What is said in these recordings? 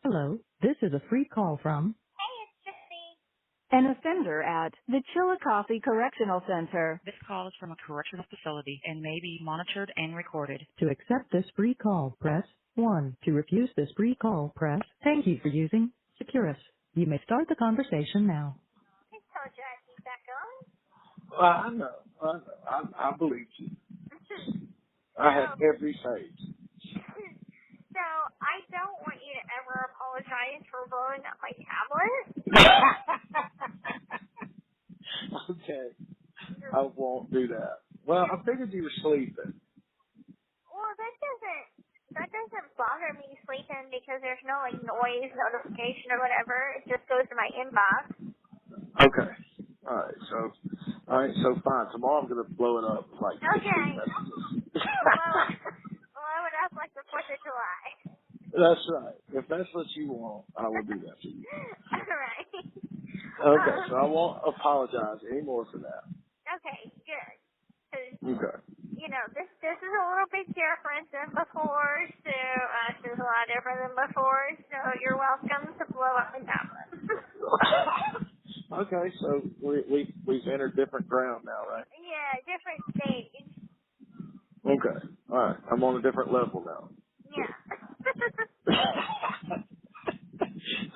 Hello, this is a free call from Hey, it's Jesse. an offender at the Chillicothe Correctional Center. This call is from a correctional facility and may be monitored and recorded. To accept this free call, press 1. To refuse this free call, press thank you for using Securus. You may start the conversation now. I told you I'd be back on. I know. I believe you. so, I had every faith. so I don't want you to ever apologize for blowing up my tablet. Okay. I won't do that. Well, I figured you were sleeping. Well, that doesn't bother me sleeping because there's no like noise notification or whatever. It just goes to my inbox. Okay. All right, so fine. Tomorrow I'm gonna blow it up like 15 Okay. messages. Blow it up like the 4th of July. That's right. If that's what you want, I will do that for you. All right. Okay, so I won't apologize anymore for that. Okay, good. 'Cause Okay. you know, this is a little bit different than before, so this is a lot different than before, so you're welcome to blow up the tablet. Okay, so we've entered different ground now, right? Yeah, different stage. Okay. All right. I'm on a different level now. Yeah.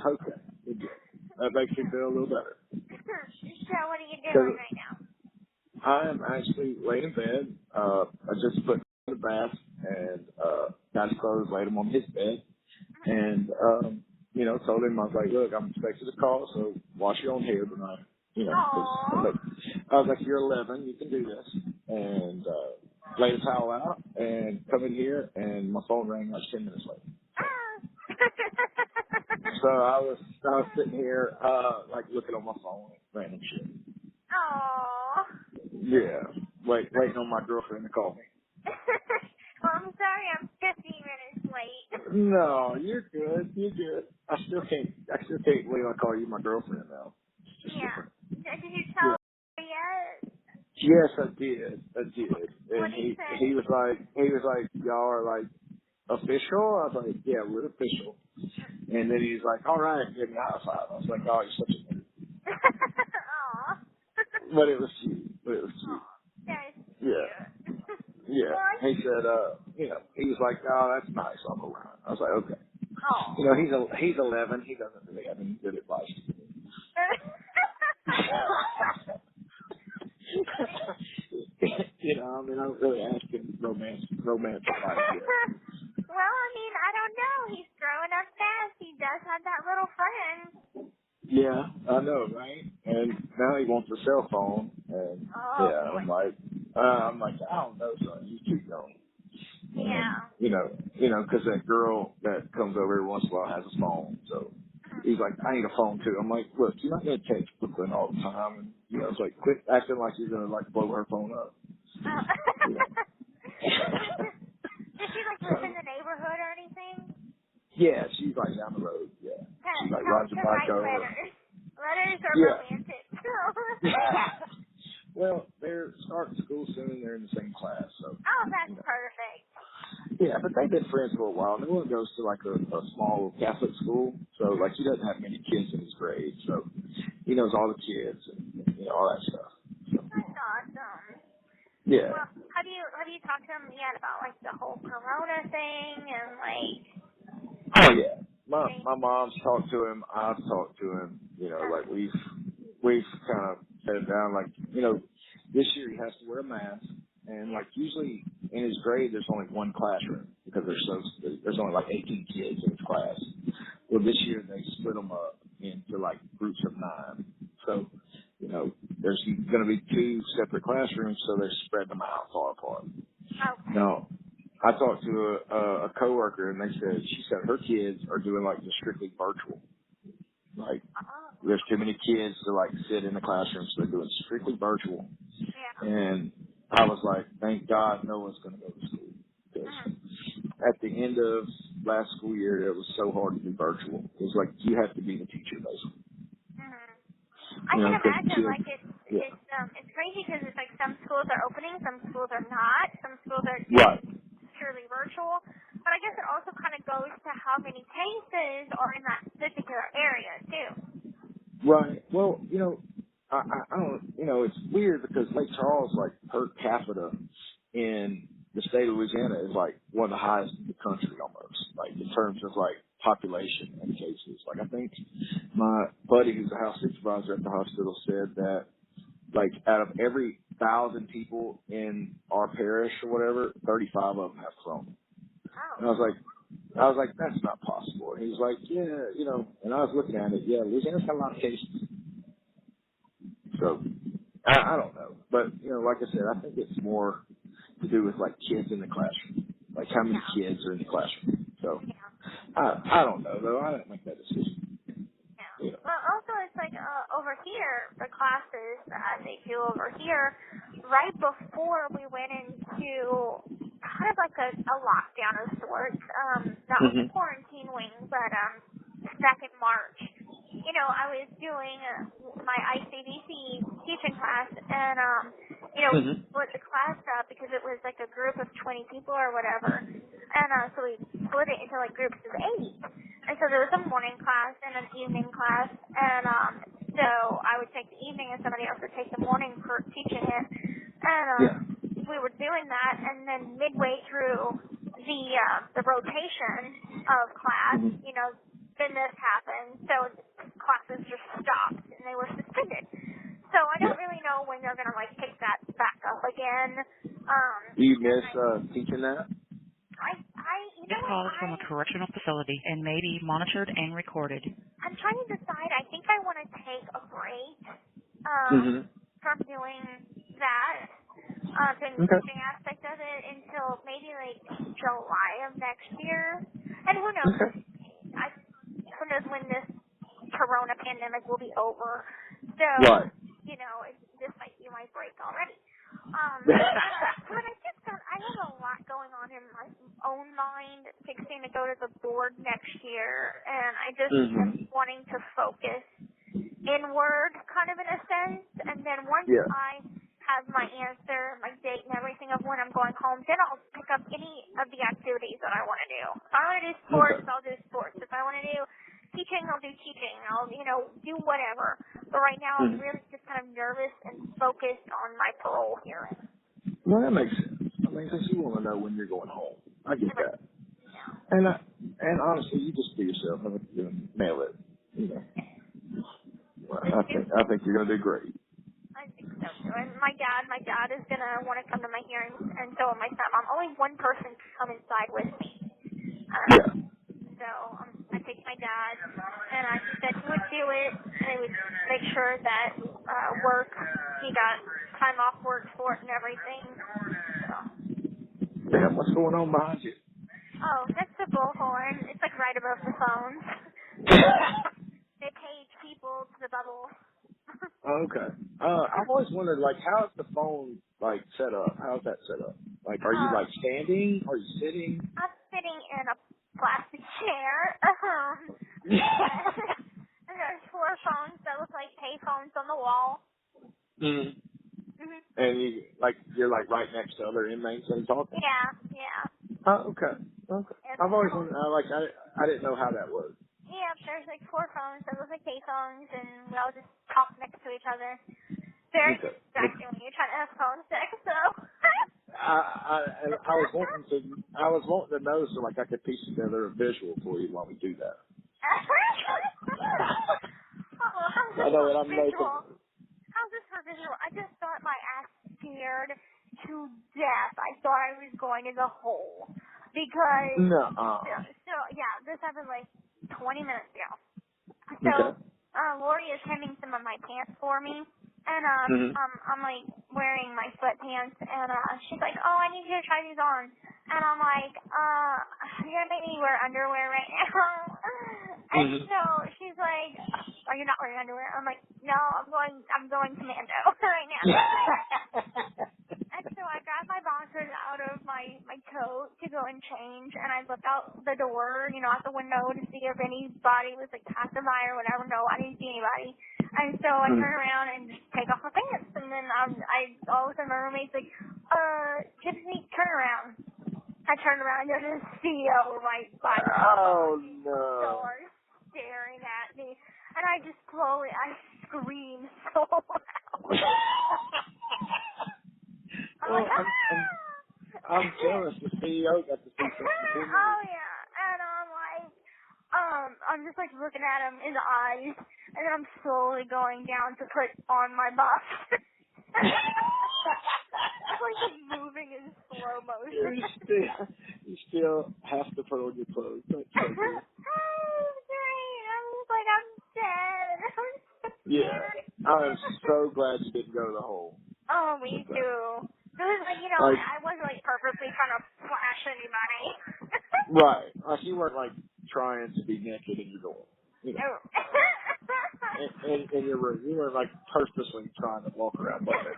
Okay. Good. That makes me feel a little better. So what are you doing Because right now? I am actually laying in bed. I just put him in the bath and got his clothes, laid him on his bed, and told him I was like, look, I'm expected to call, so wash your own hair tonight. Because Aww. I was like, you're 11, you can do this, and lay the towel out and come in here, and my phone rang like 10 minutes later. Ah. So I was sitting here like looking on my phone, random shit. Aww. Yeah, waiting on my girlfriend to call me. Well, I'm sorry I'm 15 minutes late. No, you're good. You're good. I still can't believe I call you my girlfriend now. It's just Yeah. different. Did you tell Yeah. her yet? Yes, I did. What And did he he say? was like, y'all are like official. I was like, yeah, we're official. And then he's like, all right, give me a high five. I was like, oh, you're such a nerd. Aw. But it was cute. Aw. That is Yeah. cute. Yeah. Well, He said, he was like, oh, that's nice. I'll go around. I was like, okay. aw. He's 11. He doesn't really have any good advice. I mean, I don't really ask him romance advice yet. Well, I mean, I don't know. He's growing up fast. He does have that little friend. Yeah, I know, right? And now he wants a cell phone, and Oh, yeah, boy. I'm like, I don't know, son. You too young. And Yeah. because that girl that comes over every once in a while has a phone, so he's like, I need a phone too. I'm like, look, you're not gonna text Brooklyn all the time, and it's like, quit acting like you're gonna like blow her phone up. Oh. You know. Does she, like, live in the neighborhood or anything? Yeah, she's like down the road. Yeah, she like Tell him rides a to bike write over. letters. Letters are Yeah. romantic. Well, they're starting school soon. They're in the same class, so Oh, that's perfect. yeah. But they've been friends for a while. And one goes to like a small Catholic school, so like he doesn't have many kids in his grade, so he knows all the kids and all that stuff. So, That's awesome. yeah. Well, have you talked to him yet about like the whole Corona thing and like? Oh yeah. They, My mom's talked to him. I've talked to him. Like we've kind of set it down. Like this year he has to wear a mask, and yeah. like usually in his grade there's only one classroom because there's only like 18 kids in his class. Well, this year they split them up into like groups of 9. So there's going to be 2 separate classrooms, so they're spreading them out far apart. Okay. No. I talked to a coworker, and she said her kids are doing like just strictly virtual. Like Oh. there's too many kids to like sit in the classroom, so they're doing strictly virtual. Yeah. And I was like, thank God no one's going to go to school, because Mhm. at the end of last school year it was so hard to do virtual. It was like you have to be the teacher basically. Mhm. I can Because the imagine like kids, yeah, it's crazy because it's like some schools are opening, some schools are not, some schools are right, purely virtual. But I guess it also kind of goes to how many cases are in that particular area, too. Right. Well, I don't, it's weird because Lake Charles, like, per capita in the state of Louisiana is, like, one of the highest in the country almost, like, in terms of, like, population and cases. Like, I think my buddy who's a house supervisor at the hospital said that, like, out of every 1,000 people in our parish or whatever, 35 of them have corona. And I was like, that's not possible. And he was like, yeah, and I was looking at it, yeah, Louisiana's got a lot of cases. So, I don't know. But, like I said, I think it's more to do with, like, kids in the classroom. Like, how many kids are in the classroom. So, I don't know, though. I didn't make that decision. Yeah. Well, also, it's like over here, the classes that they do over here, right before we went into kind of like a lockdown of sorts, not with the quarantine wing, but back in March, I was doing my ICDC teaching class, and, we split the class up because it was like a group of 20 people or whatever, and so we split it into like groups of 8. And so there was a morning class and an evening class, and so I would take the evening and somebody else would take the morning for teaching it. And we were doing that, and then midway through the rotation of class, then this happened. So classes just stopped, and they were suspended. So I don't really know when they're going to, like, pick that back up again. Do you miss teaching that? This call is from a correctional facility and may be monitored and recorded. I'm trying to decide. I think I want to take a break from doing that, the teaching aspect of it, until maybe like July of next year. And who knows? Who knows when this corona pandemic will be over? So, this might be my break already. But I have a lot going on in my own mind, fixing to go to the board next year, and I just am wanting to focus inward, kind of in a sense, and then once I have my answer, my date, and everything of when I'm going home, then I'll pick up any of the activities that I want to do. If I want to do sports, I'll do sports. If I want to do teaching, I'll do teaching. I'll, do whatever. But right now, I'm really just kind of nervous and focused on my parole hearing. Well, that makes sense. I mean, because you want to know when you're going home. I get that. And honestly, you just be yourself. I think you're going to nail it. Well, I think you're going to do great. I think so too. And my dad is going to want to come to my hearings, and so my stepmom. Only one person can come inside with me. So I picked my dad, and I said he would do it, and he would make sure that he got time off work for it and everything. So. Damn, what's going on behind you? Oh, that's the bullhorn. It's like right above the phone. They page people to the bubble. Okay. I've always wondered, like, how's the phone, like, set up? How's that set up? Like, are you, like, standing? Are you sitting? I'm sitting in a plastic chair. And there's 4 phones that look like pay phones on the wall. And you're right next to other inmates and talking? Yeah. Oh, okay. I've always wondered, I didn't know how that worked. Yeah, there's like 4 phones that look like pay phones, and we all just talk next to each other. Very distracting when you're trying to have phone sex, so. I was wanting to know so, like, I could piece together a visual for you while we do that. I know what I'm making. How's this for visual? I just got my ass scared to death. I thought I was going in the hole. Because, this happened like 20 minutes ago. So, Lori is hemming some of my pants for me. And, I'm like wearing my sweatpants, and, she's like, oh, I need you to try these on. And I'm like, you're gonna make me wear underwear right now? And so she's like, are you not wearing underwear? I'm like, no, I'm going commando right now. And so I grabbed my boxers out of my coat to go and change, and I looked out the door, out the window to see if anybody was like passing by or whatever. No, I didn't see anybody. And so I turn around and just take off my pants, and then I all of a sudden my roommate's like, Tiffany, turn around. I turned around and there's a CEO right by the door staring at me. And I screamed so loud. I'm jealous. The CEO got to see something. Oh, yeah. And I'm just like looking at him in the eyes. And then I'm slowly going down to put on my buff. I'm like moving in slow motion. You still have to put on your clothes. That's so good. Oh, great. I'm just like, I'm dead. I'm so scared. I'm so glad you didn't go to the hole. Oh, me too. It was like, I wasn't like purposely trying to flash anybody. Right. Like you weren't like trying to be naked in your door. You know. in your room. You weren't like purposely trying to walk around like that.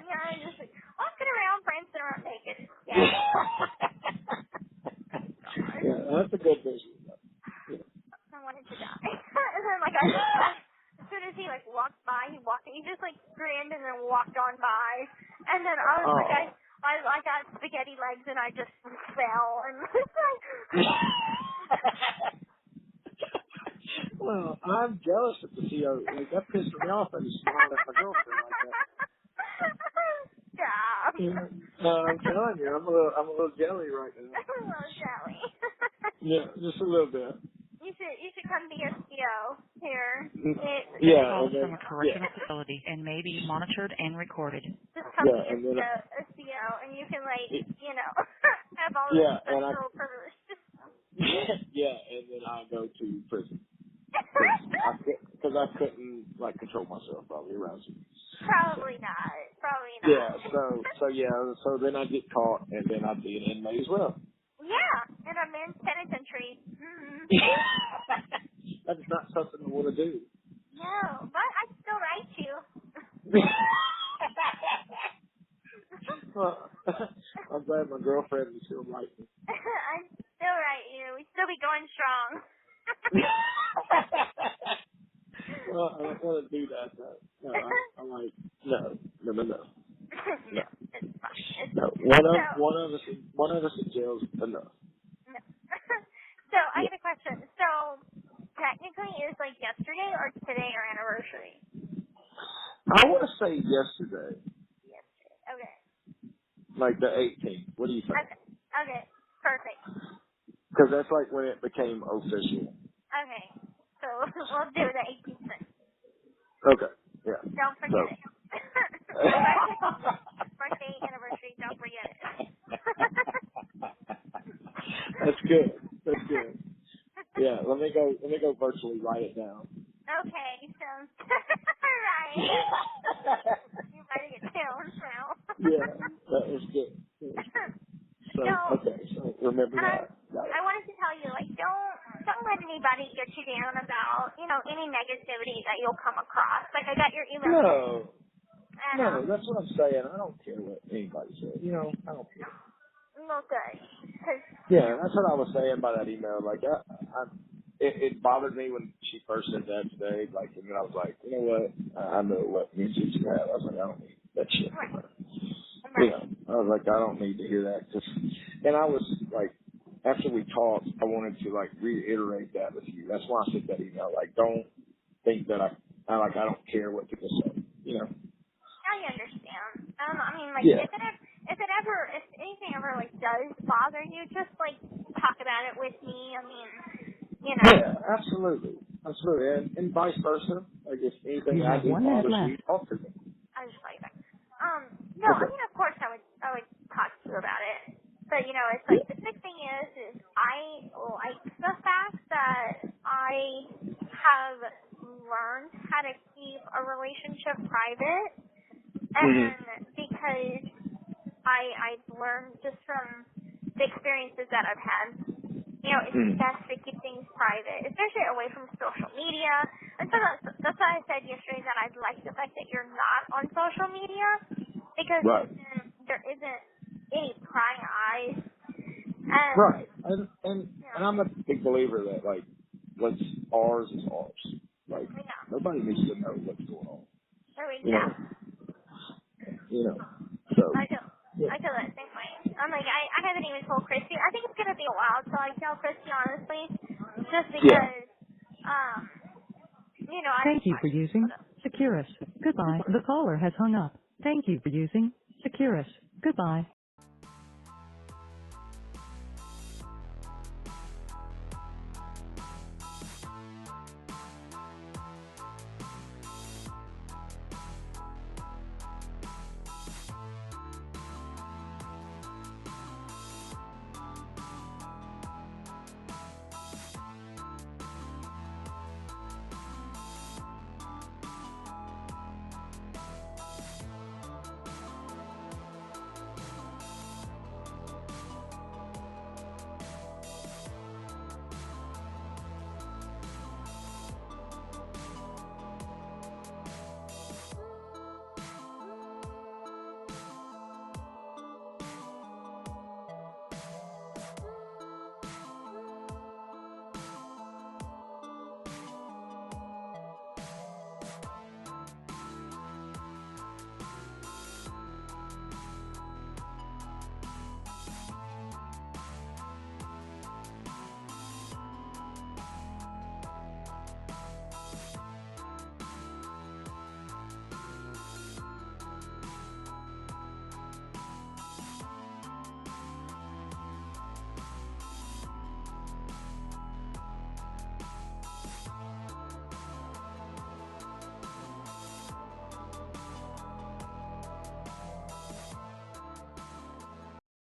Yeah, I was just like walking around, prancing around naked. Yeah, that's a good vision. Yeah. I wanted to die. And then like as soon as he like walked by, he just like grinned and then walked on by. And then I was like, I got spaghetti legs and I just fell and Well, I'm jealous of the CEO. Like that pissed me off. I just smiled at my girlfriend like that. Stop. No, I'm telling you, I'm a little jelly right now. I'm a little jelly. Yeah, just a little bit. You should come be a CEO here. Calls from a correctional facility and may be monitored and recorded. Just come be a CEO, and you can have all the special privileges. Yeah, and then I go to prison because I couldn't like control myself probably around you. Probably not. Yeah, so then I get caught, and then I'd be an inmate as well. Yeah, in a men's penitentiary. Mm-hmm. That's not something I want to do. No, but I'd still write you. Well, I'm glad my girlfriend is still write me. I'd still write you. We'd still be going strong. Well, I don't want to do that. No, I'm like, no. No, it's fine. No, one of us in jail is enough. No. So I have a question. So technically, is like yesterday or today our anniversary? I want to say yesterday. Yesterday. Okay. Like the 18th. What do you think? Okay. Perfect. Because that's like when it became official. Okay. So we'll do the 18th then. Okay. Yeah. Don't forget it. Birthday, anniversary, don't forget it. That's good. Yeah, let me go virtually write it down. Okay, sounds right. You better get down now. Yeah, that was good. So remember that. I wanted to tell you, like, don't let anybody get you down about, any negativity that you'll come across. Like, I got your email. No, that's what I'm saying. I don't care what anybody says. I don't care. Well, good. Yeah, that's what I was saying by that email. Like, it bothered me when she first said that today. Like, and then I was like, you know what? I know what music you have. I was like, I don't need that shit. Right. I was like, I don't need to hear that. And I was like, after we talked, I wanted to like reiterate that with you. That's why I sent that email. Like, don't think that I don't care what people say. I understand. I mean, like, yeah. if anything ever like does bother you, just like talk about it with me. I mean, Yeah, absolutely, and vice versa. Like if anything I do bothers you, talk to me. I just like that. No, I mean, of course I would talk to you about it. But it's like the big thing is I like the fact that I have learned how to keep a relationship private, and because I've learned just from the experiences that I've had, it's best to keep things private, especially away from social media. And so that's why I said yesterday that I'd like the fact that you're not on social media, because there isn't any prying eyes. And I'm a big believer that like what's ours is ours. Like nobody needs to know what's going on. So I feel that same way. I'm like, I haven't even told Christy. I think it's gonna be a while till I tell Christy, honestly, just Yeah. because, you know, Thank you for using Securus. Goodbye. The caller has hung up. Thank you for using Securus. Goodbye.